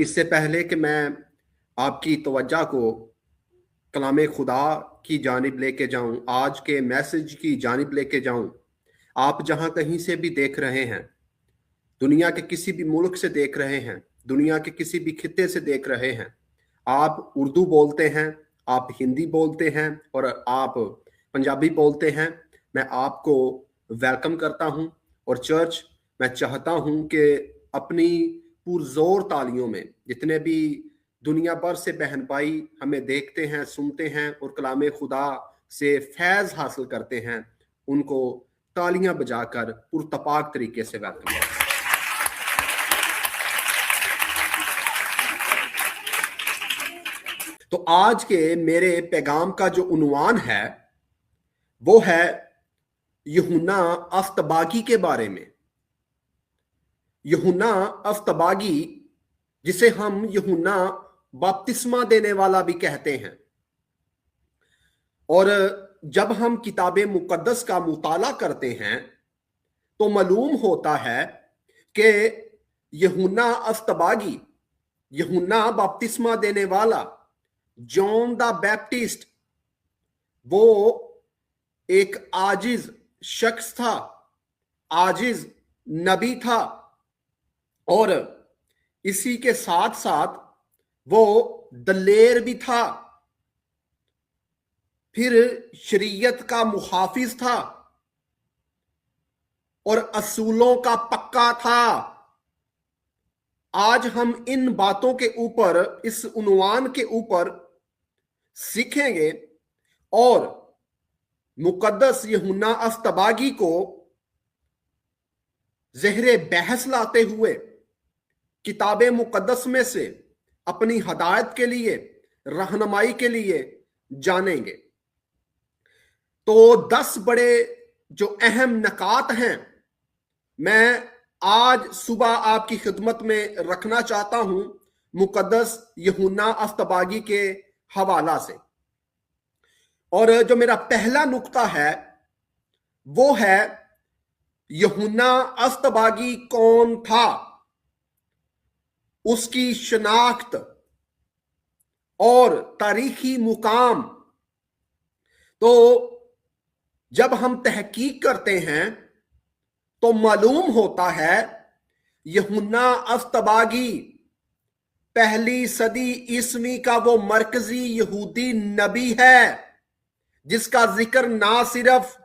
इससे पहले कि मैं आपकी तवज्जो को कलाम खुदा की जानिब लेके जाऊं, आज के मैसेज की जानिब लेके जाऊं, आप जहां कहीं से भी देख रहे हैं, दुनिया के किसी भी मुल्क से देख रहे हैं, दुनिया के किसी भी खित्ते से देख रहे हैं, आप उर्दू बोलते हैं, आप हिंदी बोलते हैं और आप पंजाबी बोलते हैं, मैं आपको वेलकम करता हूं। और चर्च, मैं चाहता हूं कि अपनी पुरजोर तालियों में जितने भी दुनिया भर से बहन भाई हमें देखते हैं, सुनते हैं और कलाम खुदा से फैज हासिल करते हैं, उनको तालियां बजाकर पुरतपाक तरीके से वेलकम करें। तो आज के मेरे पैगाम का जो उन्वान है वो है यूहन्ना अफ्तबागी के बारे में। यूहन्ना अफ्तबागी, जिसे हम यूहन्ना बपतिस्मा देने वाला भी कहते हैं। और जब हम किताब मुकद्दस का मुताला करते हैं तो मालूम होता है कि यूहन्ना अफ्तबागी, यूहन्ना बपतिस्मा देने वाला, जॉन द बैप्टिस्ट, वो एक आजिज शख्स था, आजिज नबी था, और इसी के साथ साथ वो दलेर भी था, फिर शरीयत का मुहाफिज था और असूलों का पक्का था। आज हम इन बातों के ऊपर, इस उन्वान के ऊपर सीखेंगे और मुकद्दस यूहन्ना अफ्तबागी को ज़हरे बहस लाते हुए किताब मुकद्दस में से अपनी हदायत के लिए, रहनुमाई के लिए जानेंगे। तो 10 बड़े जो अहम नकात हैं, मैं आज सुबह आपकी खिदमत में रखना चाहता हूं मुकद्दस यूहन्ना अफ्तबागी के हवाला से। और जो मेरा पहला नुक्ता है वो है यूहन्ना अफ्तबागी कौन था, उसकी शनाख्त और तारीखी मुकाम। तो जब हम तहकीक करते हैं तो मालूम होता है यूहन्ना अफ्तबागी पहली सदी ईस्वी का वो मरकजी यहूदी नबी है जिसका जिक्र ना सिर्फ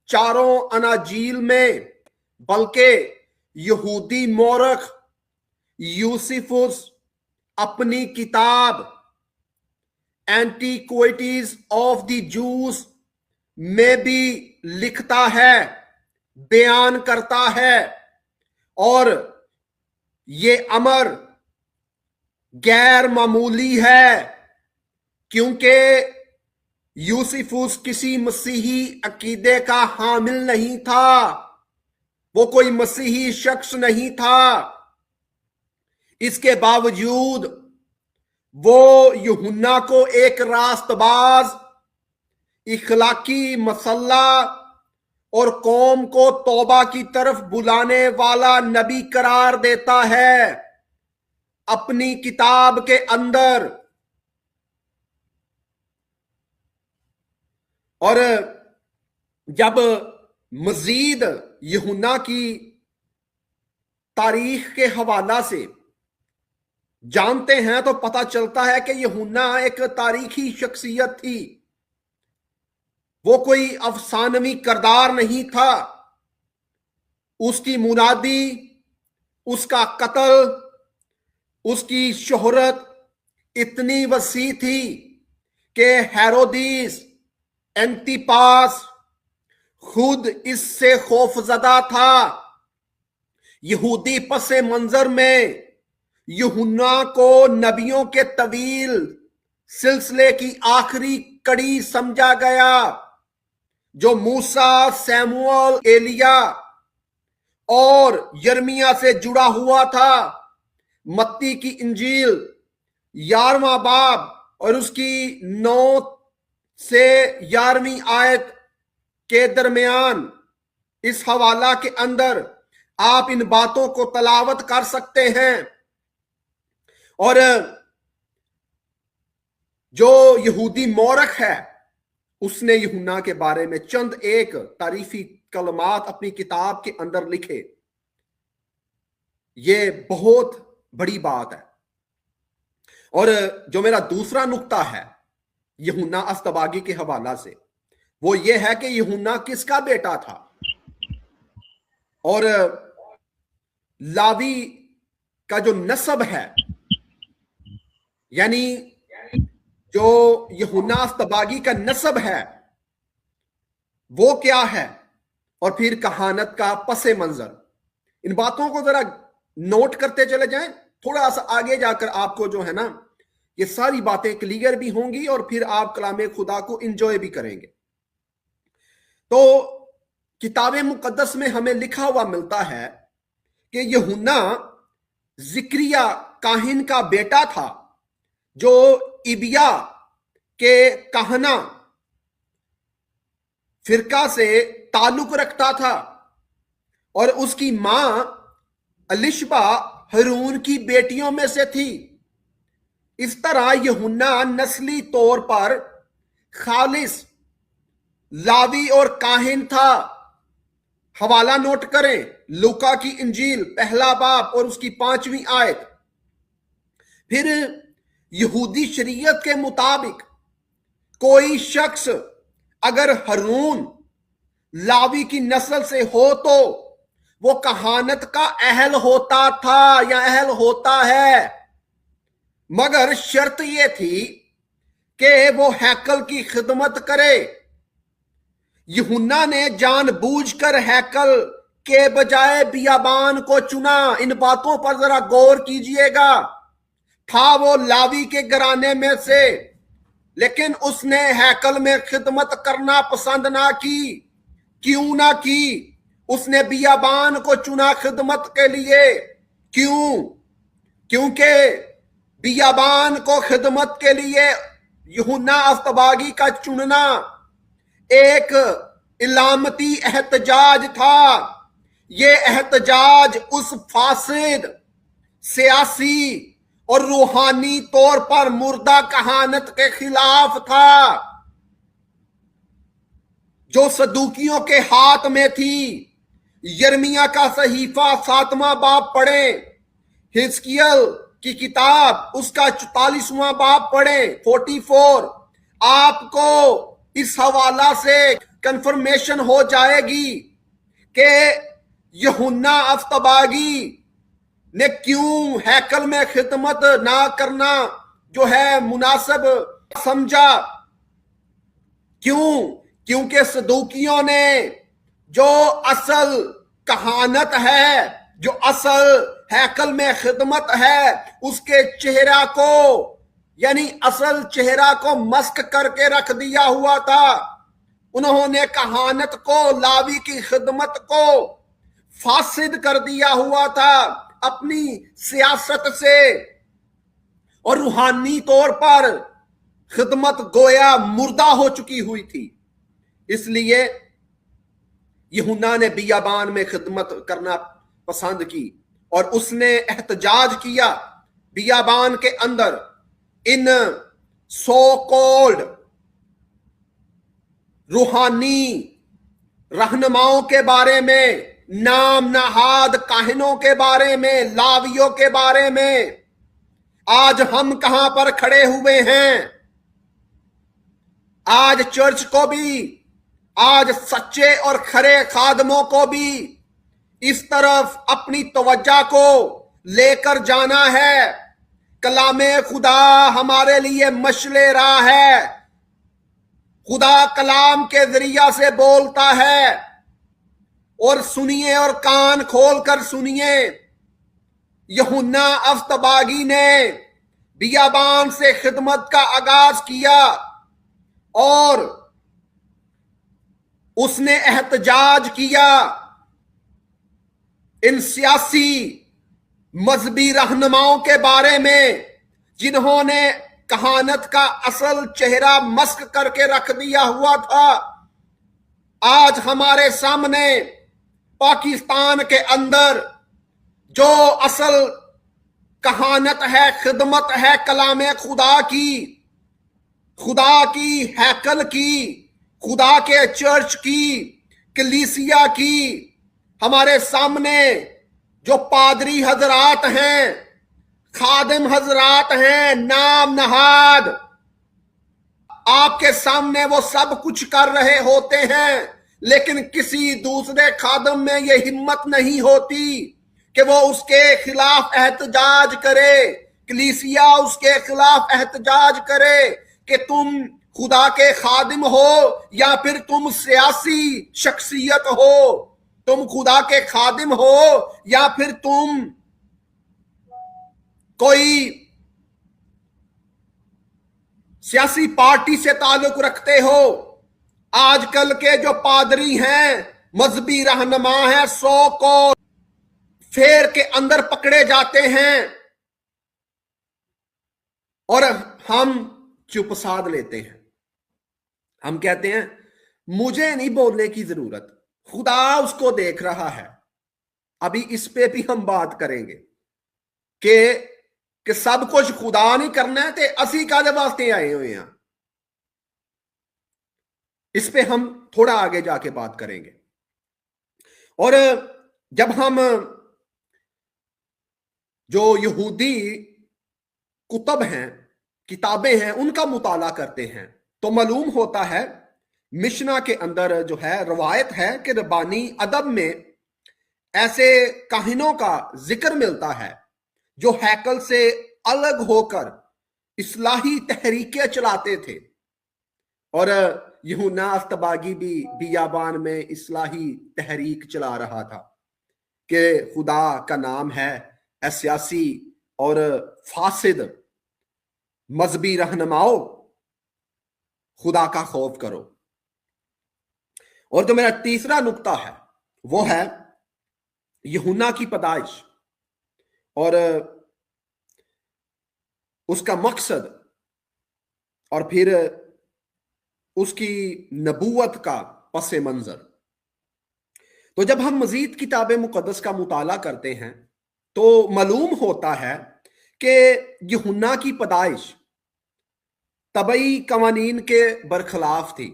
चारों अनाजील में बल्कि यहूदी मौरख यूसिफुस अपनी किताब एंटीक्विटीज ऑफ द जूस में भी लिखता है, बयान करता है। और ये अमर गैर मामूली है क्योंकि यूसिफुस किसी मसीही अकीदे का हामिल नहीं था, वो कोई मसीही शख्स नहीं था। इसके बावजूद वो यूहन्ना को एक रास्तबाज, इखलाकी मसल्ला और कौम को तौबा की तरफ बुलाने वाला नबी करार देता है अपनी किताब के अंदर। और जब मजीद यूहन्ना की तारीख के हवाला से जानते हैं तो पता चलता है कि यूहन्ना एक तारीखी शख्सियत थी, वो कोई अफसानवी किरदार नहीं था। उसकी मुनादी, उसका कत्ल, उसकी शोहरत इतनी वसी थी कि हेरोदिस एंटिपास खुद इससे खौफजदा था। यहूदी पसे मंजर में यूहन्ना को नबियों के तवील सिलसिले की आखिरी कड़ी समझा गया जो मूसा, सैमुअल, एलिया और यर्मिया से जुड़ा हुआ था। मत्ती की इंजील 11वां बाब और उसकी 9 से 11वीं आयत के दरमियान इस हवाला के अंदर आप इन बातों को तलावत कर सकते हैं। اور جو یہودی مورخ ہے اس نے یوحنا کے بارے میں چند ایک تعریفی کلمات اپنی کتاب کے اندر لکھے. یہ بہت بڑی بات ہے. اور جو میرا دوسرا نقطہ ہے یوحنا اصطباغی کے حوالہ سے، وہ یہ ہے کہ یوحنا کس کا بیٹا تھا. اور لاوی کا جو نسب ہے، یعنی جو یوحنا اصطباغی کا نسب ہے وہ کیا ہے، اور پھر کہانت کا پس منظر، ان باتوں کو ذرا نوٹ کرتے چلے جائیں. تھوڑا سا آگے جا کر آپ کو جو ہے نا یہ ساری باتیں کلیئر بھی ہوں گی، اور پھر آپ کلام خدا کو انجوائے بھی کریں گے. تو کتاب مقدس میں ہمیں لکھا ہوا ملتا ہے کہ یوحنا زکریا کاہن کا بیٹا تھا، جو ابیا کے کہنہ فرقہ سے تعلق رکھتا تھا، اور اس کی ماں الشبا ہارون کی بیٹیوں میں سے تھی. اس طرح یوحنا نسلی طور پر خالص لاوی اور کاہن تھا. حوالہ نوٹ کریں، لوکا کی انجیل پہلا باب اور اس کی 5ویں آیت. پھر یہودی شریعت کے مطابق کوئی شخص اگر ہارون لاوی کی نسل سے ہو تو وہ کہانت کا اہل ہوتا تھا یا اہل ہوتا ہے، مگر شرط یہ تھی کہ وہ ہیکل کی خدمت کرے. یوحنا نے جان بوجھ کر ہیکل کے بجائے بیابان کو چنا. ان باتوں پر ذرا غور کیجئے گا. تھا وہ لاوی کے گھرانے میں سے، لیکن اس نے ہیکل میں خدمت کرنا پسند نہ کی. کیوں نہ کی؟ اس نے بیابان کو چنا خدمت کے لیے. کیوں؟ کیونکہ بیابان کو خدمت کے لیے یوحنا اصطباغی کا چننا ایک علامتی احتجاج تھا. یہ احتجاج اس فاسد سیاسی اور روحانی طور پر مردہ کہانت کے خلاف تھا جو صدوقیوں کے ہاتھ میں تھی. یرمیہ کا صحیفہ 7واں باب پڑھیں، حزقیل کی کتاب اس کا 44واں باب پڑھیں 44. آپ کو اس حوالہ سے کنفرمیشن ہو جائے گی کہ یوحنا اصطباغی نے کیوں ہیکل میں خدمت نہ کرنا جو ہے مناسب سمجھا. کیوں؟ کیونکہ صدوقیوں نے جو اصل کہانت ہے، جو اصل ہیکل میں خدمت ہے، اس کے چہرہ کو، یعنی اصل چہرہ کو مسک کر کے رکھ دیا ہوا تھا. انہوں نے کہانت کو، لاوی کی خدمت کو فاسد کر دیا ہوا تھا اپنی سیاست سے، اور روحانی طور پر خدمت گویا مردہ ہو چکی ہوئی تھی. اس لیے یوحنا نے بیابان میں خدمت کرنا پسند کی، اور اس نے احتجاج کیا بیابان کے اندر ان سو کولڈ روحانی رہنماؤں کے بارے میں، نام نہاد کاہنوں کے بارے میں، لاویوں کے بارے میں. آج ہم کہاں پر کھڑے ہوئے ہیں؟ آج چرچ کو بھی، آج سچے اور کھرے خادموں کو بھی اس طرف اپنی توجہ کو لے کر جانا ہے. کلام خدا ہمارے لیے مشعل راہ ہے. خدا کلام کے ذریعہ سے بولتا ہے، اور سنیے اور کان کھول کر سنیے. یوحنا اصطباغی نے بیابان سے خدمت کا آغاز کیا، اور اس نے احتجاج کیا ان سیاسی مذہبی رہنماؤں کے بارے میں جنہوں نے کہانت کا اصل چہرہ مسک کر کے رکھ دیا ہوا تھا. آج ہمارے سامنے پاکستان کے اندر جو اصل कहानत है, खिदमत है कलाम खुदा की हैकल की, खुदा के चर्च की, कलीसिया की। हमारे सामने जो पादरी हजरात हैं, खादिम हजरात हैं, नाम नहाद, आपके सामने वो सब कुछ कर रहे होते हैं, लेकिन किसी दूसरे खादिम में ये हिम्मत नहीं होती कि वो उसके खिलाफ एहतजाज करे, कलीसिया उसके खिलाफ एहतजाज करे कि तुम खुदा के खादिम हो या फिर तुम सियासी शख्सियत हो, तुम खुदा के खादिम हो या फिर तुम कोई सियासी पार्टी से ताल्लुक रखते हो। आजकल के जो पादरी हैं, मजहबी रहनुमा हैं, 100 को फेर के अंदर पकड़े जाते हैं और हम चुप साध लेते हैं। हम कहते हैं मुझे नहीं बोलने की जरूरत, खुदा उसको देख रहा है। अभी इस पे भी हम बात करेंगे कि सब कुछ खुदा नहीं करना है ते असी कादे वास्ते आए हुए हैं। इस पे हम थोड़ा आगे जाके बात करेंगे। और जब हम जो यहूदी कुतब हैं, किताबें हैं, उनका मुताला करते हैं तो मालूम होता है मिशना के अंदर जो है रवायत है कि रबानी अदब में ऐसे काहिनों का जिक्र मिलता है जो हैकल से अलग होकर इस्लाही तहरीकें चलाते थे। और यूहन्ना अस्तबागी भी बियाबान में इस्लाही तहरीक चला रहा था कि खुदा का नाम है, सियासी और फासिद मजहबी रहनुमाओं, खुदा का खौफ करो। और जो मेरा तीसरा नुक्ता है वो है यूहन्ना की पैदाइश और उसका मकसद और फिर उसकी नबूवत का पस मंजर। तो जब हम मजीद किताब मुकद्दस का मुताला करते हैं तो मालूम होता है कि यूहन्ना की पैदाइश तबई कवानीन के बरखिलाफ थी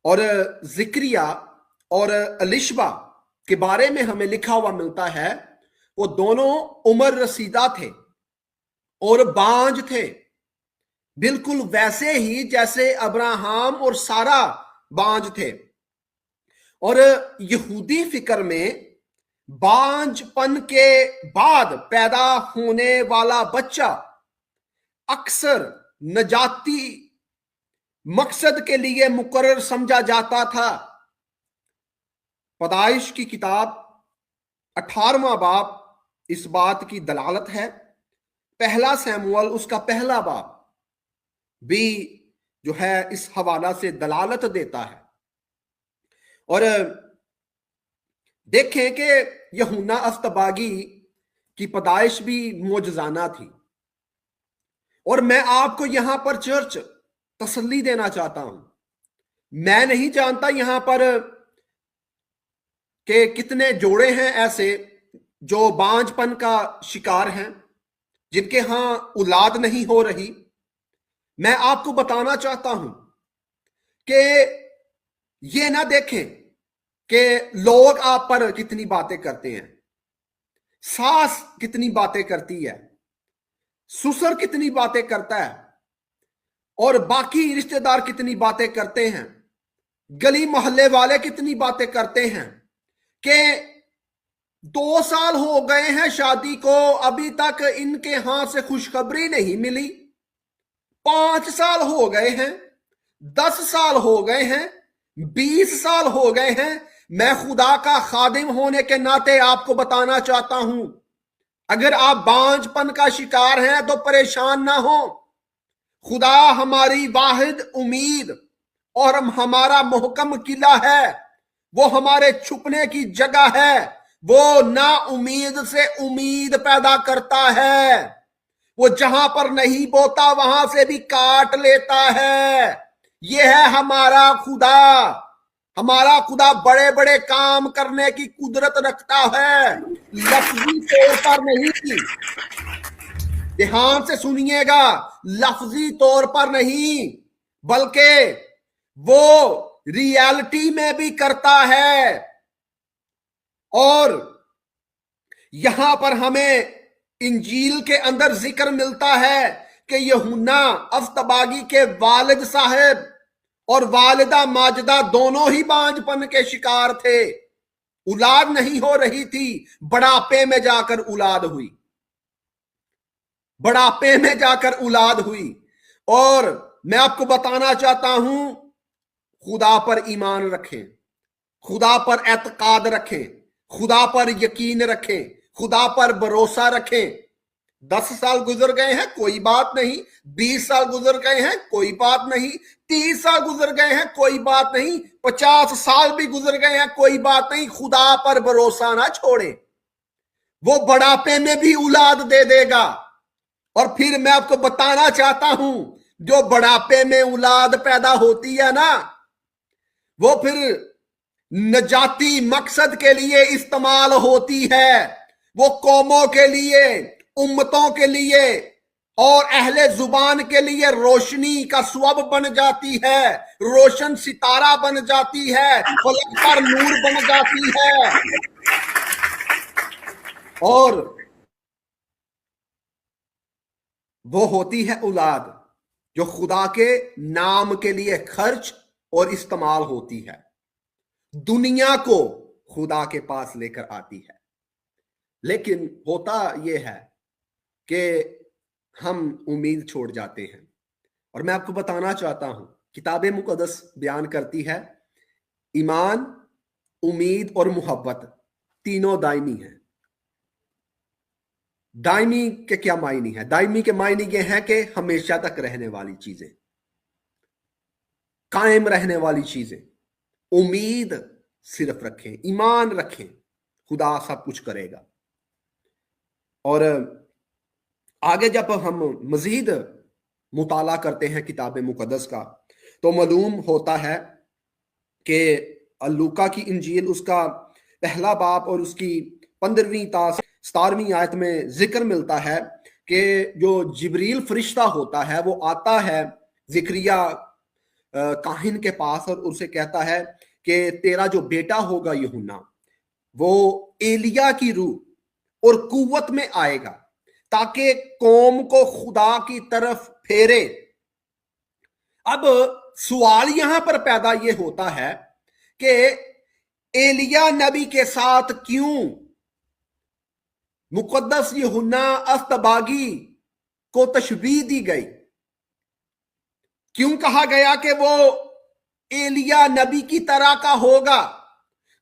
और जिक्रिया और अलिशबा के बारे में हमें लिखा हुआ मिलता है वो दोनों उम्र रसीदा थे और बांझ थे, बिल्कुल वैसे ही जैसे अब्राहम और सारा बांझ थे। और यहूदी फिक्र में बांझपन के बाद पैदा होने वाला बच्चा अक्सर नजाती मकसद के लिए मुकर्रर समझा जाता था। पैदाइश की किताब 18वां बाब इस बात की दलालत है। पहला सैमुअल उसका पहला बाब भी जो है इस हवाला से दलालत देता है। और देखें कि यूहन्ना अस्तबागी की पैदाइश भी मोजजाना थी। और मैं आपको यहां पर चर्च तसल्ली देना चाहता हूं, मैं नहीं जानता यहां पर कि कितने जोड़े हैं ऐसे जो बांझपन का शिकार हैं, जिनके यहां औलाद नहीं हो रही। मैं आपको बताना चाहता हूं कि ये ना देखें कि लोग आप पर कितनी बातें करते हैं, सास कितनी बातें करती है, ससुर कितनी बातें करता है और बाकी रिश्तेदार कितनी बातें करते हैं, गली मोहल्ले वाले कितनी बातें करते हैं कि 2 साल हो गए हैं शादी को, अभी तक इनके हाथ से खुशखबरी नहीं मिली। 5 साल हो गए हैं, 10 साल हो गए हैं, 20 साल हो गए हैं। मैं खुदा का खादिम होने के नाते आपको बताना चाहता हूं, अगर आप बांझपन का शिकार हैं तो परेशान ना हो। खुदा हमारी वाहिद उम्मीद और हमारा मोहकम किला है, वो हमारे छुपने की जगह है। वो ना उम्मीद से उम्मीद पैदा करता है, वो जहां पर नहीं बोता वहां से भी काट लेता है। यह है हमारा खुदा। हमारा खुदा बड़े बड़े काम करने की कुदरत रखता है, लफ्जी तौर पर नहीं। ध्यान से सुनिएगा, लफ्जी तौर पर नहीं, बल्कि वो रियलिटी में भी करता है। और यहां पर हमें इंजील के अंदर जिक्र मिलता है कि यूहन्ना अफ्तबागी के वालिद साहब और वालिदा माजदा दोनों ही बांझपन के शिकार थे। औलाद नहीं हो रही थी, बुढ़ापे में जाकर औलाद हुई, बुढ़ापे में जाकर औलाद हुई। और मैं आपको बताना चाहता हूं, खुदा पर ईमान रखें, खुदा पर एतकाद रखें, खुदा पर यकीन रखें, खुदा पर भरोसा रखें। 10 साल गुजर गए हैं, कोई बात नहीं। 20 साल गुजर गए हैं, कोई बात नहीं। 30 साल गुजर गए हैं, कोई बात नहीं। 50 साल भी गुजर गए हैं, कोई बात नहीं। खुदा पर भरोसा ना छोड़े, वो बुढ़ापे में भी औलाद दे देगा। और फिर मैं आपको बताना चाहता हूं, जो बुढ़ापे में औलाद पैदा होती है ना, वो फिर नजाती मकसद के लिए इस्तेमाल होती है। वो कौमों के लिए, उम्मतों के लिए और अहले जुबान के लिए रोशनी का स्वब बन जाती है, रोशन सितारा बन जाती है, फलक पर नूर बन जाती है। और वो होती है औलाद जो खुदा के नाम के लिए खर्च और इस्तेमाल होती है, दुनिया को खुदा के पास लेकर आती है। लेकिन होता यह है कि हम उम्मीद छोड़ जाते हैं। और मैं आपको बताना चाहता हूं, किताब मुकद्दस बयान करती है ईमान, उम्मीद और मोहब्बत तीनों दायमी है। दायमी के क्या मायने हैं? दायमी के मायने ये हैं कि हमेशा तक रहने वाली चीजें, कायम रहने वाली चीजें। उम्मीद सिर्फ रखें, ईमान रखें, खुदा सब कुछ करेगा। और आगे जब हम मजीद मुताला करते हैं किताब मुकद्दस का, तो मालूम होता है कि लूका की इंजील उसका पहला बाब और उसकी 15वीं ता 17वीं आयत में जिक्र मिलता है कि जो जिब्रील फरिश्ता होता है वो आता है जिक्रिया काहिन के पास और उसे कहता है कि तेरा जो बेटा होगा यूहन्ना, वो एलिया की रूह और कुव्वत में आएगा ताकि कौम को खुदा की तरफ फेरे। अब सवाल यहां पर पैदा ये होता है कि एलिया नबी के साथ क्यों मुकद्दस यूहन्ना अफ्तबागी को तशबीह दी गई? क्यों कहा गया कि वो एलिया नबी की तरह का होगा,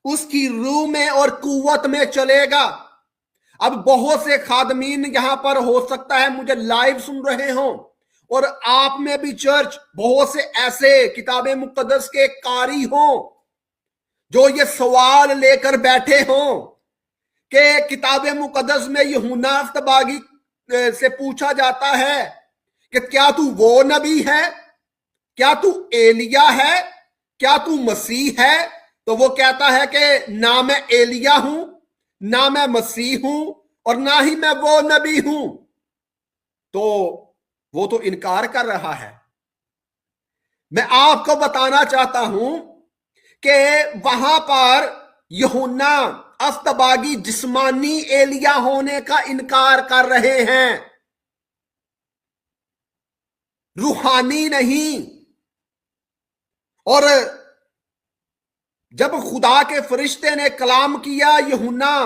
उसकी रूह में और कुव्वत में चलेगा? अब बहुत से खादमीन यहां पर हो सकता है मुझे लाइव सुन रहे हों, और आप में भी चर्च बहुत से ऐसे किताबे मुकद्दस के कारी हों जो ये सवाल लेकर बैठे हों कि किताबे मुकद्दस में यूहन्ना अफ्तबागी से पूछा जाता है कि क्या तू वो नबी है, क्या तू एलिया है, क्या तू मसीह है? तो वो कहता है कि ना मैं एलिया हूं, ना मैं मसीह हूं, और ना ही मैं वो नबी हूं। तो वो तो इनकार कर रहा है। मैं आपको बताना चाहता हूं कि वहां पर यूहन्ना अफ्तबागी जिस्मानी एलिया होने का इनकार कर रहे हैं, रूहानी नहीं। और जब खुदा के फरिश्ते ने कलाम किया यूहन्ना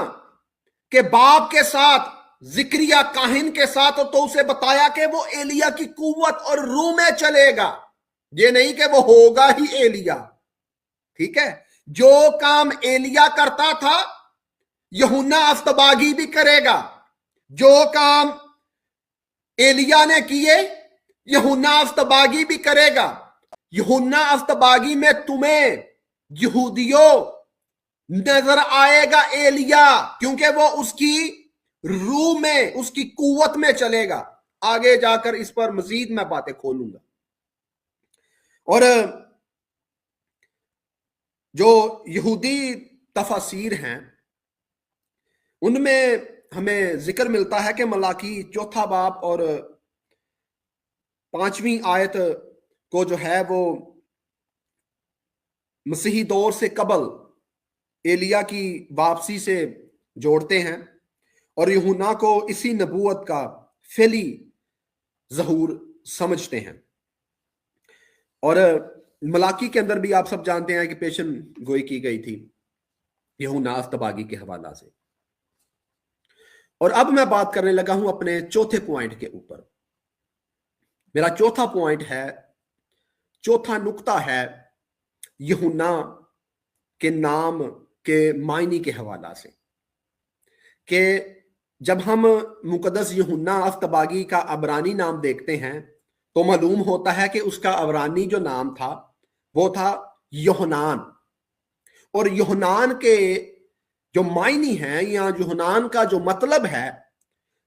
के बाप के साथ, जिक्रिया काहिन के साथ, तो उसे बताया कि वो एलिया की कुव्वत और रूह में चलेगा। ये नहीं कि वो होगा ही एलिया, ठीक है? जो काम एलिया करता था यूहन्ना अफ्तबागी भी करेगा, जो काम एलिया ने किए यूहन्ना अफ्तबागी भी करेगा। यूहन्ना अफ्तबागी में तुम्हें यहूदियों नजर आएगा एलिया, क्योंकि वो उसकी रूह में, उसकी कुव्वत में चलेगा। आगे जाकर इस पर मजीद मैं बातें खोलूंगा। और जो यहूदी तफसीर हैं उनमें हमें जिक्र मिलता है कि मलाकी चौथा बाब और 5वीं आयत को जो है वो मसीही दौर से कबल एलिया की वापसी से जोड़ते हैं और यूहन्ना को इसी नबूवत का फेली ज़हूर समझते हैं। और मलाकी के अंदर भी आप सब जानते हैं कि पेशन गोई की गई थी यूहन्ना अस्तबागी के हवाला से। और अब मैं बात करने लगा हूं अपने चौथे पॉइंट के ऊपर। मेरा चौथा पॉइंट है, चौथा नुक्ता है यूहन्ना के नाम के मायने के हवाला से, कि जब हम मुकद्दस यूहन्ना अस्तबागी का अबरानी नाम देखते हैं तो मालूम होता है कि उसका अबरानी जो नाम था वो था यूहन्नान। और यूहन्नान के जो मायने हैं या यूहन्नान का जो मतलब है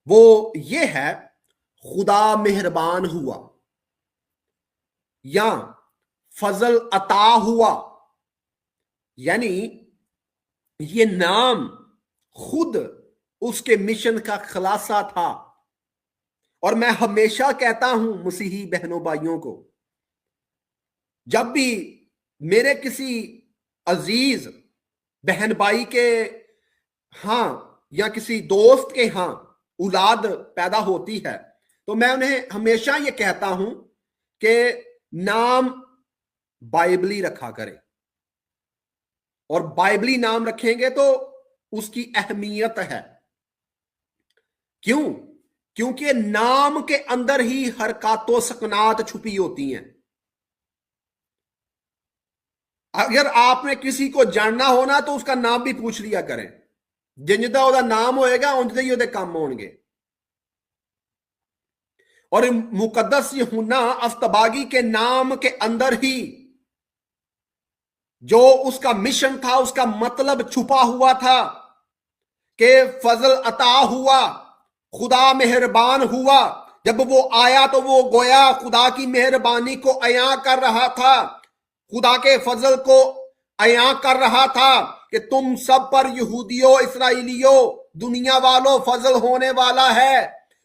वो ये है खुदा मेहरबान हुआ या फजल अता हुआ। यानी ये नाम खुद उसके मिशन का खुलासा था। और मैं हमेशा कहता हूं मसीही बहनों भाइयों को, जब भी मेरे किसी अजीज बहन भाई के हां या किसी दोस्त के हां औलाद पैदा होती है तो मैं उन्हें हमेशा ये कहता हूं कि नाम बाइबली रखा करें। और बाइबली नाम रखेंगे तो उसकी अहमियत है। क्यों? क्योंकि नाम के अंदर ही हरकत सकनात छुपी होती हैं। अगर आपने किसी को जानना हो ना तो उसका नाम भी पूछ लिया करें। जिंदा ਉਹਦਾ नाम होएगा उनसे ही ਉਹਦੇ काम होंगे। और मुकद्दस यूहन्ना अस्तबागी के नाम के अंदर ही जो उसका मिशन था, उसका मतलब छुपा हुआ था कि फजल अता हुआ, खुदा मेहरबान हुआ। जब वो आया तो वो गोया खुदा की मेहरबानी को अया कर रहा था, खुदा के फजल को अया कर रहा था कि तुम सब पर यहूदियों, इसराइलियों, दुनिया वालों फजल होने वाला है।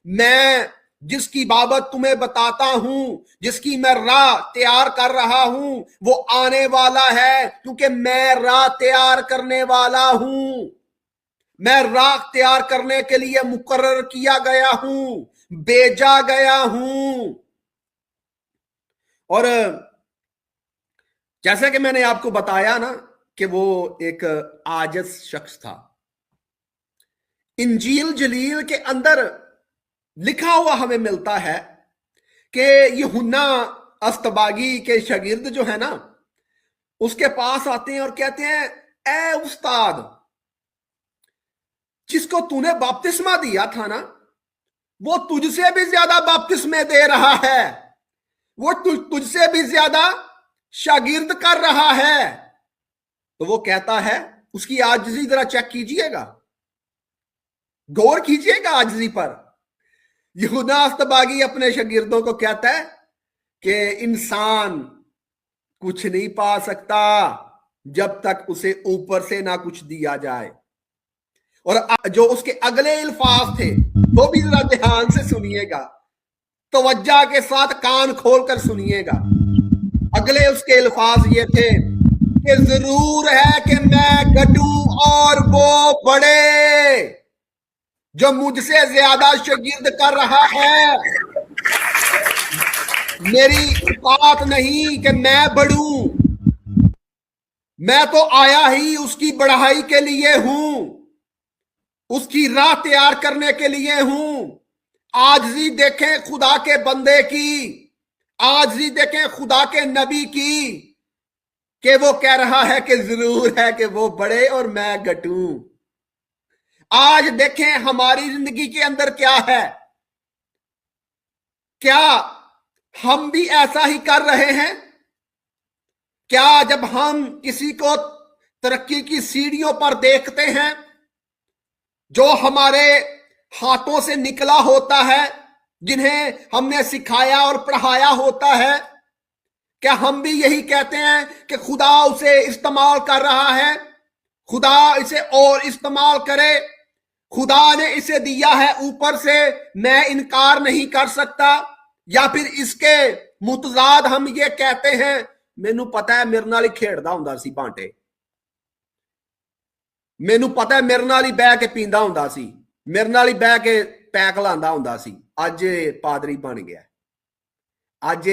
मैं जिसकी बाबत तुम्हें बताता हूं, जिसकी मैं राह तैयार कर रहा हूं, वो आने वाला है, क्योंकि मैं राह तैयार करने वाला हूं। मैं राह तैयार करने के लिए मुकर्रर किया गया हूं, भेजा गया हूं। और जैसा कि मैंने आपको बताया ना कि वो एक आजिज शख्स था। इंजील जलील के अंदर लिखा हुआ हमें मिलता है कि यूहन्ना अस्तबागी के शागिर्द जो है ना उसके पास आते हैं और कहते हैं, ए उस्ताद, जिसको तूने बपतिस्मा दिया था ना वो तुझसे भी ज्यादा बपतिस्मे दे रहा है, वो तुझसे भी ज्यादा शागिर्द कर रहा है। तो वो कहता है, उसकी आजिज़ी जरा चेक कीजिएगा, गौर कीजिएगा आजिज़ी पर। यूहन्ना अस्तबागी अपने शागिर्दों को कहता है कि इंसान कुछ नहीं पा सकता जब तक उसे ऊपर से ना कुछ दिया जाए। और जो उसके अगले अल्फाज थे वो भी जरा ध्यान से सुनिएगा, तवज्जो के साथ कान खोलकर सुनिएगा। अगले उसके अल्फाज ये थे कि जरूर है कि मैं घटूं और वो बढ़े। जो मुझसे ज्यादा शागिर्द कर रहा है, मेरी बात नहीं कि मैं बढ़ूं, मैं तो आया ही उसकी बढ़ाई के लिए हूं, उसकी राह तैयार करने के लिए हूं। आजिज़ी देखें खुदा के बंदे की, आजिज़ी देखें खुदा के नबी की, कि वो कह रहा है कि जरूर है कि वो बढ़े और मैं घटूं। आज देखें हमारी जिंदगी के अंदर क्या है, क्या हम भी ऐसा ही कर रहे हैं? क्या जब हम किसी को तरक्की की सीढ़ियों पर देखते हैं, जो हमारे हाथों से निकला होता है, जिन्हें हमने सिखाया और पढ़ाया होता है, क्या हम भी यही कहते हैं कि खुदा उसे इस्तेमाल कर रहा है, खुदा इसे और इस्तेमाल करे, खुदा ने इसे दिया है ऊपर से, मैं इनकार नहीं कर सकता? या फिर इसके मुतजाद हम ये कहते हैं, मैनू पता है मेरे नाल ही खेड़दा हुंदा सी भांटे, मैनू पता है मेरे नाल ही बह के पींदा हुंदा सी, मेरे नाल ही बह के पैक लांदा हुंदा सी, अज पादरी बन गया, अज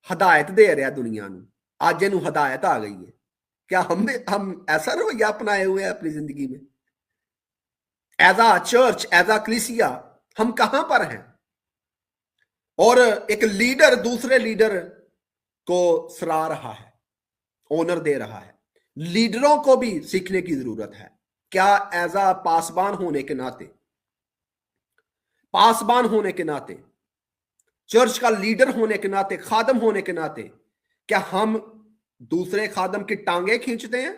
हदायत दे रहा दुनिया नू, अज इनू हदायत आ गई है। क्या हम ऐसा रवैया अपनाए हुए हैं अपनी जिंदगी में? As a church, as a कलीसिया हम कहां पर हैं? और एक लीडर दूसरे लीडर को सराह रहा है, ऑनर दे रहा है। लीडरों को भी सीखने की जरूरत है। क्या एज अ पासबान होने के नाते, पासबान होने के नाते, चर्च का लीडर होने के नाते, खादम होने के नाते, क्या हम दूसरे खादम की टांगे खींचते हैं,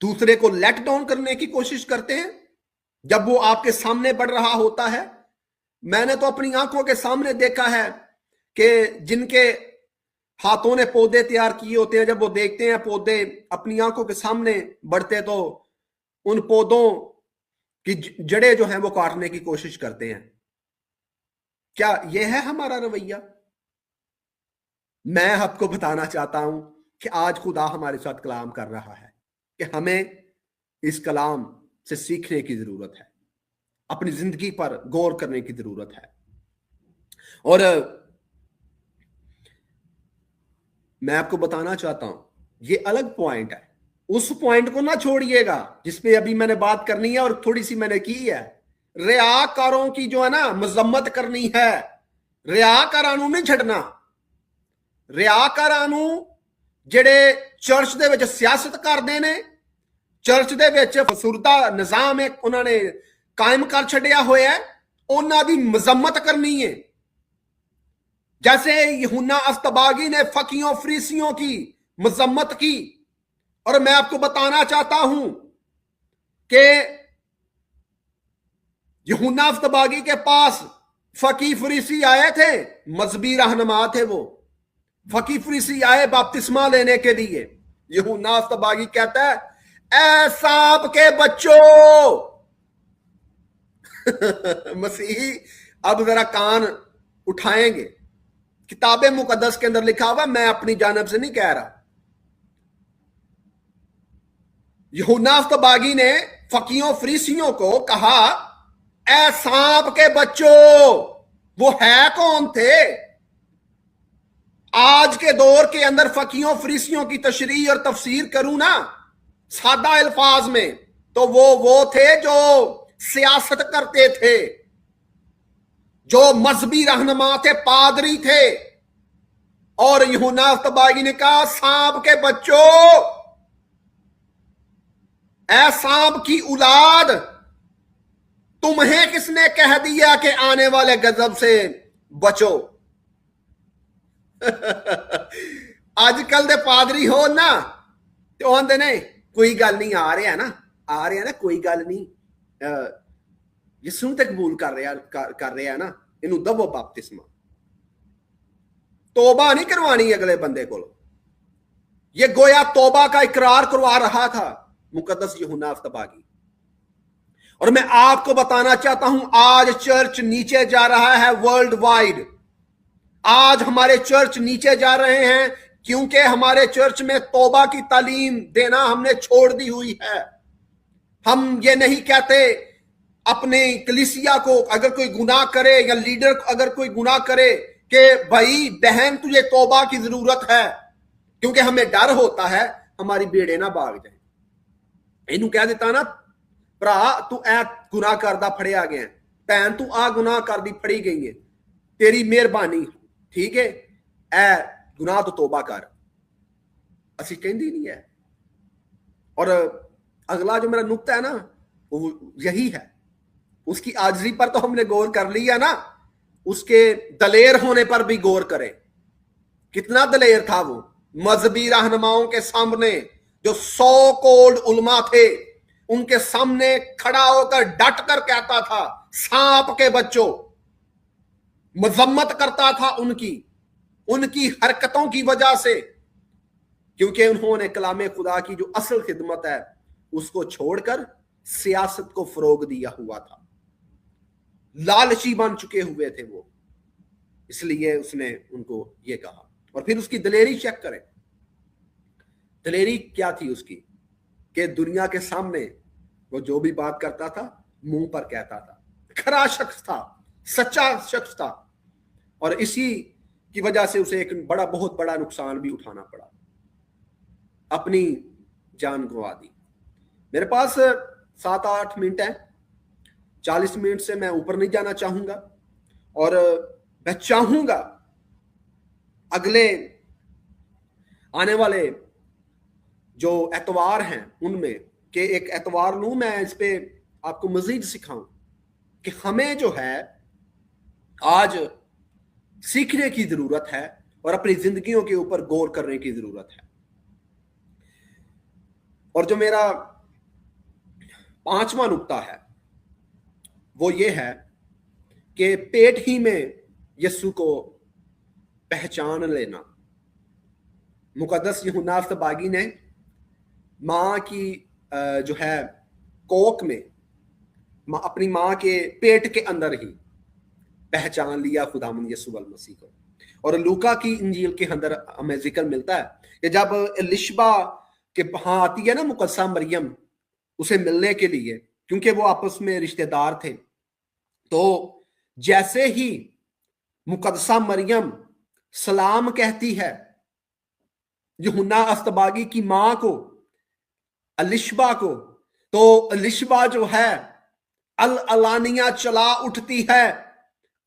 दूसरे को लेट डाउन करने की कोशिश करते हैं जब वो आपके सामने बढ़ रहा होता है? मैंने तो अपनी आंखों के सामने देखा है कि जिनके हाथों ने पौधे तैयार किए होते हैं, जब वो देखते हैं पौधे अपनी आंखों के सामने बढ़ते, तो उन पौधों की जड़ें जो हैं वो काटने की कोशिश करते हैं। क्या यह है हमारा रवैया? मैं आपको बताना चाहता हूं कि आज खुदा हमारे साथ कलाम कर रहा है कि हमें इस कलाम से सीखने की जरूरत है, अपनी जिंदगी पर गौर करने की जरूरत है। और मैं आपको बताना चाहता हूं, ये अलग पॉइंट है, उस पॉइंट को ना छोड़िएगा जिसपे अभी मैंने बात करनी है और थोड़ी सी मैंने की है। रियाकारों की जो है ना मजम्मत करनी है, रियाकारां नहीं छड़ना। रियाकारां ਜਿਹੜੇ ਚਰਚ ਦੇ ਵਿੱਚ ਸਿਆਸਤ ਕਰਦੇ ਨੇ, ਚਰਚ ਦੇ ਵਿੱਚ ਫਸੂਰਦਾ ਨਿਜ਼ਾਮ ਹੈ ਉਹਨਾਂ ਨੇ ਕਾਇਮ ਕਰ ਛੱਡਿਆ ਹੋਇਆ, ਉਹਨਾਂ ਦੀ ਮਜ਼ਮਤ ਕਰਨੀ है। जैसे यूहन्ना अस्तबागी ने फकीयों फरीसियों की मजम्मत की। और मैं आपको बताना चाहता हूं कि यूहन्ना अस्तबागी के पास फकी फरीसी आए थे, मजहबी रहनुमा थे वो। फकी फरीसी आए बपतिस्मा लेने के लिए। यूहन्ना अस्तबागी कहता है, ऐ सांप के बच्चों मसीही अब जरा कान उठाएंगे। किताब मुकद्दस के अंदर लिखा हुआ, मैं अपनी जानब से नहीं कह रहा। यूहन्ना अस्तबागी ने फकीयों फरीसियों को कहा, ऐ सांप के बच्चों। वो है कौन थे? आज के दौर के अंदर फकीयों फरीसियों की तशरीह और तफसीर करूं ना सादा अल्फाज में, तो वो थे जो सियासत करते थे, जो मजहबी रहनुमा थे, पादरी थे। और यूहन्ना अस्तबागी ने कहा, सांप के बच्चों, ऐ सांप की औलाद, तुम्हें किसने कह दिया कि आने वाले गजब से बचो? अजकल दे पादरी हो ना तो आंदे ने, कोई गल नहीं, आ रहे हैं ना, आ रहे हैं ना, कोई गल नहीं, यसू ते कबूल कर रहे हैं ना, इनू दबो बपतिस्मा। तोबा नहीं करवानी अगले बंदे को। ये गोया तोबा का इकरार करवा रहा था मुकद्दस यूहन्ना अस्तबागी। और मैं आपको बताना चाहता हूं, आज चर्च नीचे जा रहा है वर्ल्ड वाइड। आज हमारे चर्च नीचे जा रहे हैं क्योंकि हमारे चर्च में तौबा की तालीम देना हमने छोड़ दी हुई है। हम ये नहीं कहते अपने कलीसिया को अगर कोई गुनाह करे या लीडर अगर कोई गुनाह करे कि भाई बहन तुझे तौबा की जरूरत है, क्योंकि हमें डर होता है हमारी बेड़े ना भाग जाए। इनू कह देता ना, भरा तू ऐ गुनाह करदा फड़िया गया, भैन तू आ गुनाह करदी फड़ी गई है, तेरी मेहरबानी, ठीक है, ऐ गुनाह तो तौबा कर। असी कहंदी नहीं है। और अगला जो मेरा नुक्ता है ना वो यही है, उसकी आजिज़ी पर तो हमने गौर कर लिया ना, उसके दलेर होने पर भी गौर करें। कितना दलेर था वो, मजहबी रहनुमाओं के सामने जो 100 कोल्ड उलमा थे उनके सामने खड़ा होकर डट कर कहता था, सांप के बच्चों, मजम्मत करता था उनकी। उनकी हरकतों की वजह से, क्योंकि उन्होंने कलाम खुदा की जो असल खिदमत है उसको छोड़कर सियासत को फरोग दिया हुआ था। लालची बन चुके हुए थे वो, इसलिए उसने उनको ये कहा। और फिर उसकी दलेरी चेक करें, दलेरी क्या थी उसकी, कि दुनिया के सामने वो जो भी बात करता था मुंह पर कहता था। खरा शख्स था, सच्चा शख्स था, और इसी की वजह से उसे एक बहुत बड़ा नुकसान भी उठाना पड़ा, अपनी जान गंवा दी। मेरे पास 7-8 मिनट है, 40 मिनट से मैं ऊपर नहीं जाना चाहूंगा, और मैं चाहूंगा अगले आने वाले जो एतवार हैं उनमें कि एक एतवार लूं मैं इस पे आपको मजीद सिखाऊं कि हमें जो है आज सीखने की जरूरत है और अपनी जिंदगियों के ऊपर गौर करने की जरूरत है। और जो मेरा 5वां नुक्ता है वो ये है कि पेट ही में यीशु को पहचान लेना। मुकद्दस यूहन्ना अस्तबागी ने माँ की जो है कोख में, अपनी माँ के पेट के अंदर ही पहचान लिया खुदावंद यीशु अल मसीह को। और लूका की इंजील के अंदर हमें जिक्र मिलता है कि जब एलिशबा के वहां आती है ना मुकद्दसा मरियम उसे मिलने के लिए, क्योंकि वो आपस में रिश्तेदार थे, तो जैसे ही मुकद्दसा मरियम सलाम कहती है यूहन्ना अस्तबागी की मां को, एलिशबा को, तो एलिशबा जो है अल अलानिया चला उठती है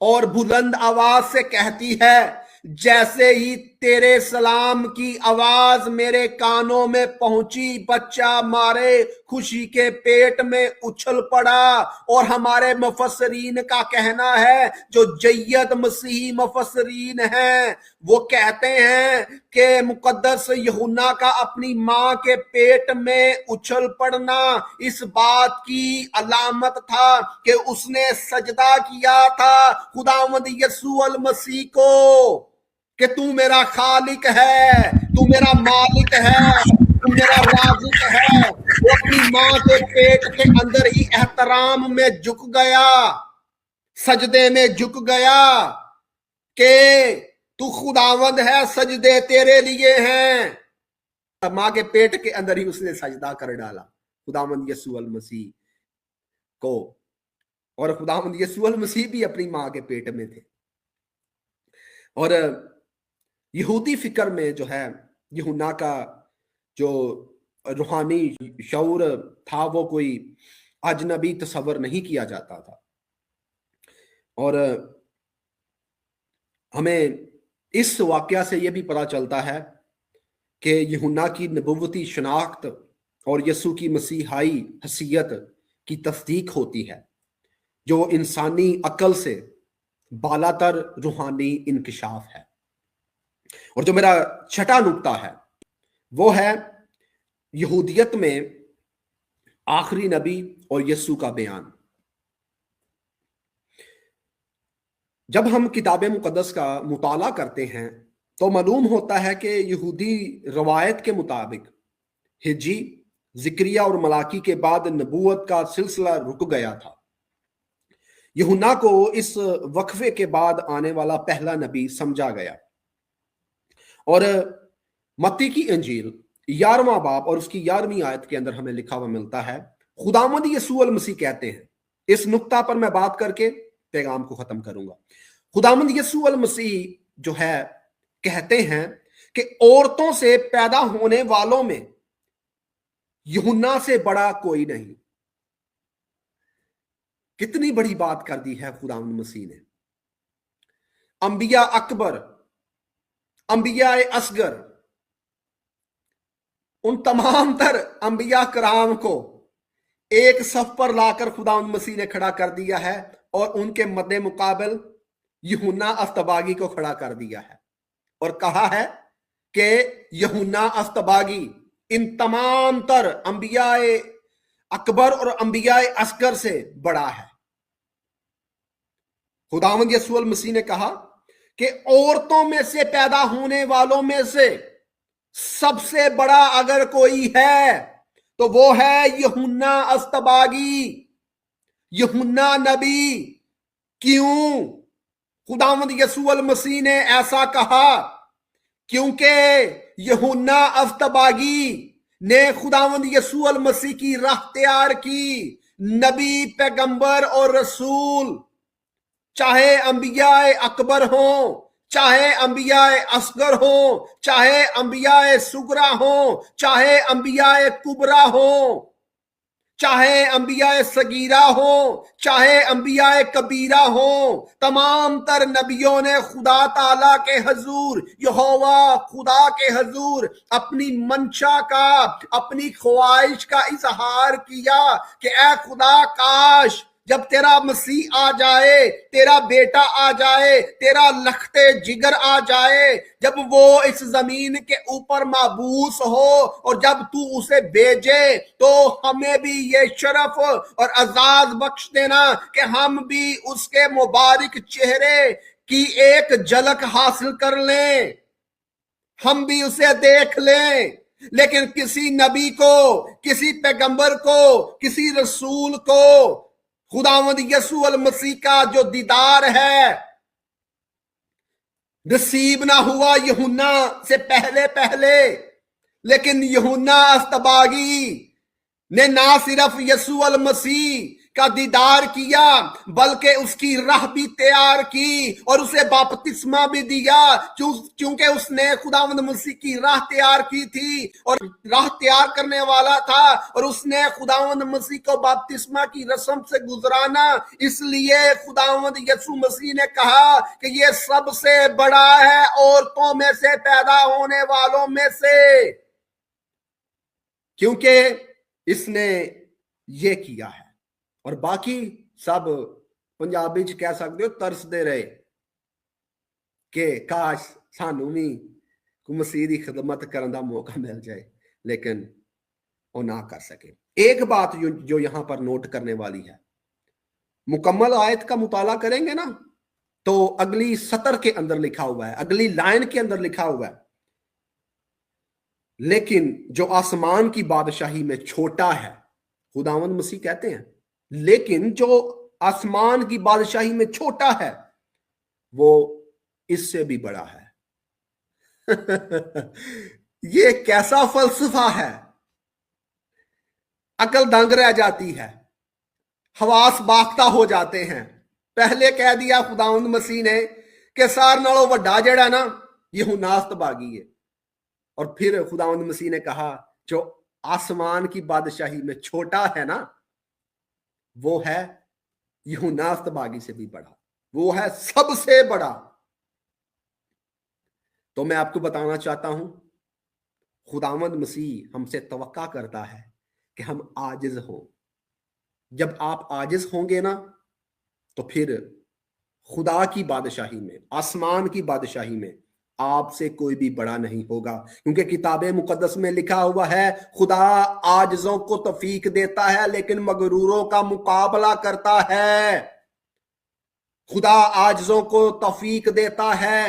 और बुलंद आवाज से कहती है, जैसे ही तेरे सलाम की आवाज मेरे कानों में पहुंची, बच्चा मारे खुशी के पेट में उछल पड़ा। और हमारे मुफस्सरीन का कहना है, जो जय्यद मसीही मुफस्सरीन हैं, वो कहते हैं कि मुकद्दस यूहन्ना का अपनी मां के पेट में उछल पड़ना इस बात की अलामत था कि उसने सजदा किया था खुदावंद यीशु अल मसीह को, कि तू मेरा खालिक है, तू मेरा मालिक है, तू मेरा राज़िक है। वो अपनी मां के पेट के अंदर ही एहतराम में झुक गया, सजदे में झुक गया कि तू खुदावंद है, सजदे तेरे लिए हैं। मां के पेट के अंदर ही उसने सजदा कर डाला खुदावंद यीशु अल मसीह को। और खुदावंद यीशु अल मसीह भी अपनी मां के पेट में थे। और यहूदी फिक्र में जो है यूहन्ना का जो रूहानी शऊर था वो कोई अजनबी तस्वर नहीं किया जाता था। और हमें इस वाकया से यह भी पता चलता है कि यूहन्ना की नबुव्वती शनाख्त और यीशु की मसीहाई हसीयत की तस्दीक होती है, जो इंसानी अकल से बालातर रूहानी इंकिशाफ है। और जो मेरा छठा नुक्ता है वो है यहूदियत में आखिरी नबी और यीशु का बयान। जब हम किताब मुकद्दस का मुताला करते हैं तो मालूम होता है कि यहूदी रवायत के मुताबिक हिज्जी, जिक्रिया और मलाकी के बाद नबूवत का सिलसिला रुक गया था। यूहन्ना को इस वक्फे के बाद आने वाला पहला नबी समझा गया। और मत्ती की इंजील 11वां बाब और उसकी 11वीं आयत के अंदर हमें लिखा हुआ मिलता है, खुदावंद यीशु अल मसीह कहते हैं, इस नुक्ता पर मैं बात करके पैगाम को खत्म करूंगा। खुदावंद यीशु अल मसीह जो है कहते हैं कि औरतों से पैदा होने वालों में यूहन्ना से बड़ा कोई नहीं। कितनी बड़ी बात कर दी है खुदावंद मसीह ने। अंबिया अकबर, अंबिया असगर, उन तमाम तर अंबिया कराम को एक सफ पर लाकर खुदावंद मसीह ने खड़ा कर दिया है और उनके मद्दे मुकाबल यूहन्ना अस्तबागी को खड़ा कर दिया है और कहा है कि यूहन्ना अस्तबागी इन तमाम तर अंबिया अकबर और अंबिया असगर से बड़ा है। खुदावंद यीशु अल मसीह ने कहा کہ عورتوں میں سے پیدا ہونے والوں میں سے سب سے بڑا اگر کوئی ہے تو وہ ہے یوحنا اصطباغی، یوحنا نبی۔ کیوں خداوند یسوع المسیح نے ایسا کہا؟ کیونکہ یوحنا اصطباغی نے خداوند یسوع المسیح کی راہ تیار کی، نبی، پیغمبر اور رسول، چاہے انبیاء اکبر ہوں، چاہے انبیاء اصغر ہوں، چاہے انبیاء صغرا ہوں، چاہے انبیاء کبرا ہوں، چاہے انبیاء صغیرہ ہوں، چاہے انبیاء کبیرہ ہوں، تمام تر نبیوں نے خدا تعالیٰ کے حضور، یہوہ خدا کے حضور اپنی منشا کا، اپنی خواہش کا اظہار کیا کہ اے خدا، کاش جب تیرا مسیح آ جائے، تیرا بیٹا آ جائے، تیرا لخت جگر آ جائے، جب وہ اس زمین کے اوپر مابوس ہو اور جب تو اسے بھیجے تو ہمیں بھی یہ شرف اور اعزاز بخش دینا کہ ہم بھی اس کے مبارک چہرے کی ایک جھلک حاصل کر لیں، ہم بھی اسے دیکھ لیں۔ لیکن کسی نبی کو، کسی پیغمبر کو، کسی رسول کو خداوند یسوع المسیح کا جو دیدار ہے نصیب نہ ہوا یوحنا سے پہلے۔ لیکن یوحنا اصطباغی نے نہ صرف یسوع المسیح کا دیدار کیا بلکہ اس کی راہ بھی تیار کی اور اسے بپتسمہ بھی دیا، کیونکہ اس نے خداوند مسیح کی راہ تیار کی تھی اور راہ تیار کرنے والا تھا، اور اس نے خداوند مسیح کو بپتسمہ کی رسم سے گزرانا۔ اس لیے خداوند یسوع مسیح نے کہا کہ یہ سب سے بڑا ہے عورتوں میں سے پیدا ہونے والوں میں سے، کیونکہ اس نے یہ کیا ہے۔ اور باقی سب پنجابی چ کہہ سکتے ہو ترس دے رہے کہ کاش سانو بھی مسیح دی خدمت کرن دا موقع مل جائے، لیکن وہ نہ کر سکے۔ ایک بات جو یہاں پر نوٹ کرنے والی ہے، مکمل آیت کا مطالعہ کریں گے نا تو اگلی سطر کے اندر لکھا ہوا ہے، اگلی لائن کے اندر لکھا ہوا ہے، لیکن جو آسمان کی بادشاہی میں چھوٹا ہے، خداوند مسیح کہتے ہیں لیکن جو آسمان کی بادشاہی میں چھوٹا ہے وہ اس سے بھی بڑا ہے۔ یہ کیسا فلسفہ ہے، عقل دنگ رہ جاتی ہے، حواس باختہ ہو جاتے ہیں۔ پہلے کہہ دیا خداوند مسیح نے کہ سار نالوں وڈا جڑا نا یوحنا اصطباغی ہے، اور پھر خداوند مسیح نے کہا جو آسمان کی بادشاہی میں چھوٹا ہے نا وہ ہے یوحنا اصطباغی سے بھی بڑا، وہ ہے سب سے بڑا۔ تو میں آپ کو بتانا چاہتا ہوں خداوند مسیح ہم سے توقع کرتا ہے کہ ہم عاجز ہوں۔ جب آپ عاجز ہوں گے نا تو پھر خدا کی بادشاہی میں، آسمان کی بادشاہی میں آپ سے کوئی بھی بڑا نہیں ہوگا، کیونکہ کتاب مقدس میں لکھا ہوا ہے خدا عاجزوں کو توفیق دیتا ہے لیکن مغروروں کا مقابلہ کرتا ہے۔ خدا عاجزوں کو توفیق دیتا ہے،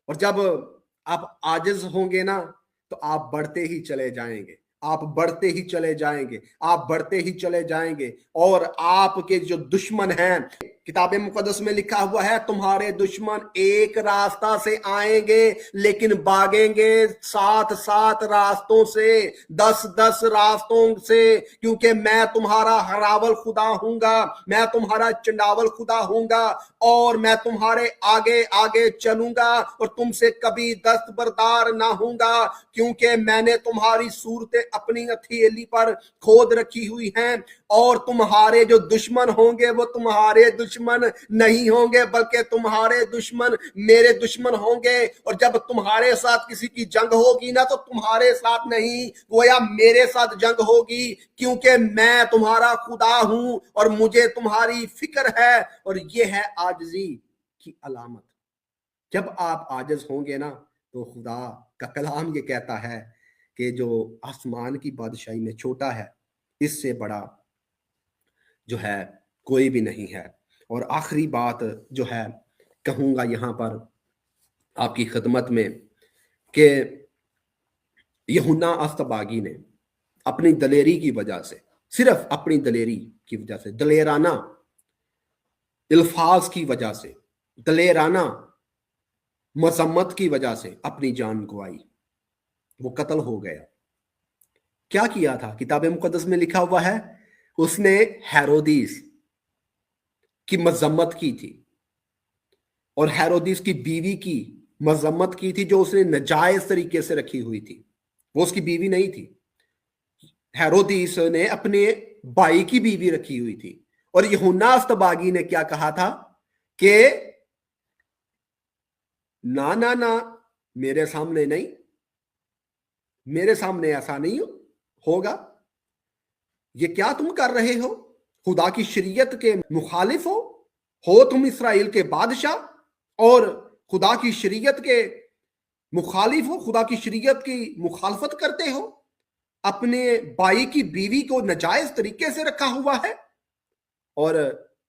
اور جب آپ عاجز ہوں گے نا تو آپ بڑھتے ہی چلے جائیں گے، آپ بڑھتے ہی چلے جائیں گے، آپ بڑھتے ہی چلے جائیں گے۔ اور آپ کے جو دشمن ہیں، کتاب مقدس میں لکھا ہوا ہے تمہارے دشمن ایک راستہ سے آئیں گے لیکن بھاگیں گے 7 راستوں سے، 10 راستوں سے، کیونکہ میں تمہارا ہراول خدا ہوں گا، میں تمہارا چنڈاول خدا ہوں گا، اور میں تمہارے آگے آگے چلوں گا اور تم سے کبھی دستبردار نہ ہوں گا، کیونکہ میں نے تمہاری صورتیں اپنی ہتھیلی پر کھود رکھی ہوئی ہیں، اور تمہارے جو دشمن ہوں گے وہ تمہارے دشمن نہیں ہوں گے بلکہ تمہارے دشمن میرے دشمن ہوں گے، اور جب تمہارے ساتھ کسی کی جنگ ہوگی نا تو تمہارے ساتھ نہیں، گویا میرے ساتھ جنگ ہوگی، کیونکہ میں تمہارا خدا ہوں اور مجھے تمہاری فکر ہے۔ اور یہ ہے عاجزی کی علامت۔ جب آپ عاجز ہوں گے نا تو خدا کا کلام یہ کہتا ہے کہ جو آسمان کی بادشاہی میں چھوٹا ہے اس سے بڑا جو ہے کوئی بھی نہیں ہے۔ اور آخری بات جو ہے کہوں گا یہاں پر आपकी खिदमत में कि यूहन्ना अस्तबागी ने अपनी दलेरी की वजह से, सिर्फ अपनी दलेरी की वजह से, दलेराना अल्फाज की वजह से, दलेराना मजम्मत की वजह से अपनी जान गंवाई, वो कत्ल हो गया। क्या किया था? किताब मुकद्दस में लिखा हुआ है उसने हेरोदीस की मजम्मत की थी और हेरोदीस की बीवी की मजम्मत की थी, जो उसने नाजायज तरीके से रखी हुई थी। वो उसकी बीवी नहीं थी। हेरोदीस ने अपने भाई की बीवी रखी हुई थी। और यूहन्ना अस्तबागी ने क्या कहा था कि ना ना ना, मेरे सामने नहीं, मेरे सामने ऐसा नहीं होगा। ये क्या तुम कर रहे हो? खुदा की शरीयत के मुखालिफ हो तुम, इसराइल के बादशाह, और खुदा की शरीयत के मुखालिफ हो, खुदा की शरीयत की मुखालफत करते हो, अपने भाई की बीवी को नाजायज तरीके से रखा हुआ है। और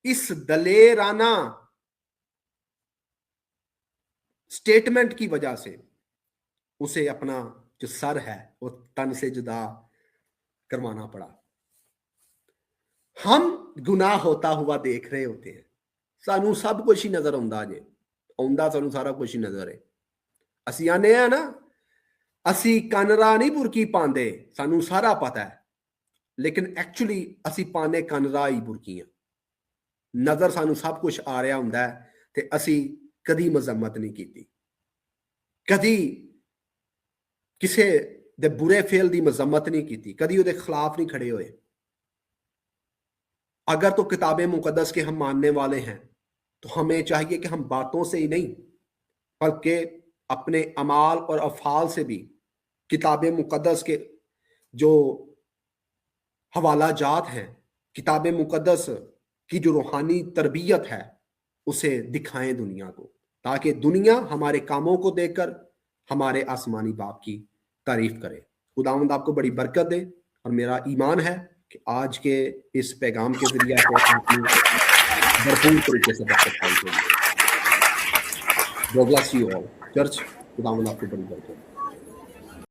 इस दलेराना स्टेटमेंट की वजह से उसे अपना जो सर है वो तन से जुदा करवाना पड़ा। हम गुनाह होता हुआ देख रहे होते हैं, सानू सब कुछ ही नजर आउंदा जे, आउंदा सानू सारा कुछ ही नजर है। असी आने हैं ना, असी कनरा नहीं बुरकी पांदे, सानू सारा पता है, लेकिन एक्चुअली असी पाने कनरा ही बुरकियां। नजर सानू सब कुछ आ रहा हुंदा है ते असी कदी मजम्मत नहीं की, कदी किसी दे बुरे फेल की मजम्मत नहीं की, कदी उहदे खिलाफ नहीं खड़े हुए। अगर तो किताब मुकद्दस के हम मानने वाले हैं तो हमें चाहिए कि हम बातों से ही नहीं बल्कि अपने अमाल और अफ़ाल से भी किताब मुकद्दस के जो हवाला जात हैं, किताब मुकद्दस की जो रूहानी तरबियत है, उसे दिखाएं दुनिया को, ताकि दुनिया हमारे कामों को देखकर हमारे आसमानी बाप की तारीफ करे। खुदावंद आपको बड़ी बरकत दे। और मेरा ईमान है कि आज के इस पैगाम के जरिए आपने भरपूर तरीके से बरकत पाई होगी। God bless you all. Church, खुदावंद आपको बड़ी बरकत दे।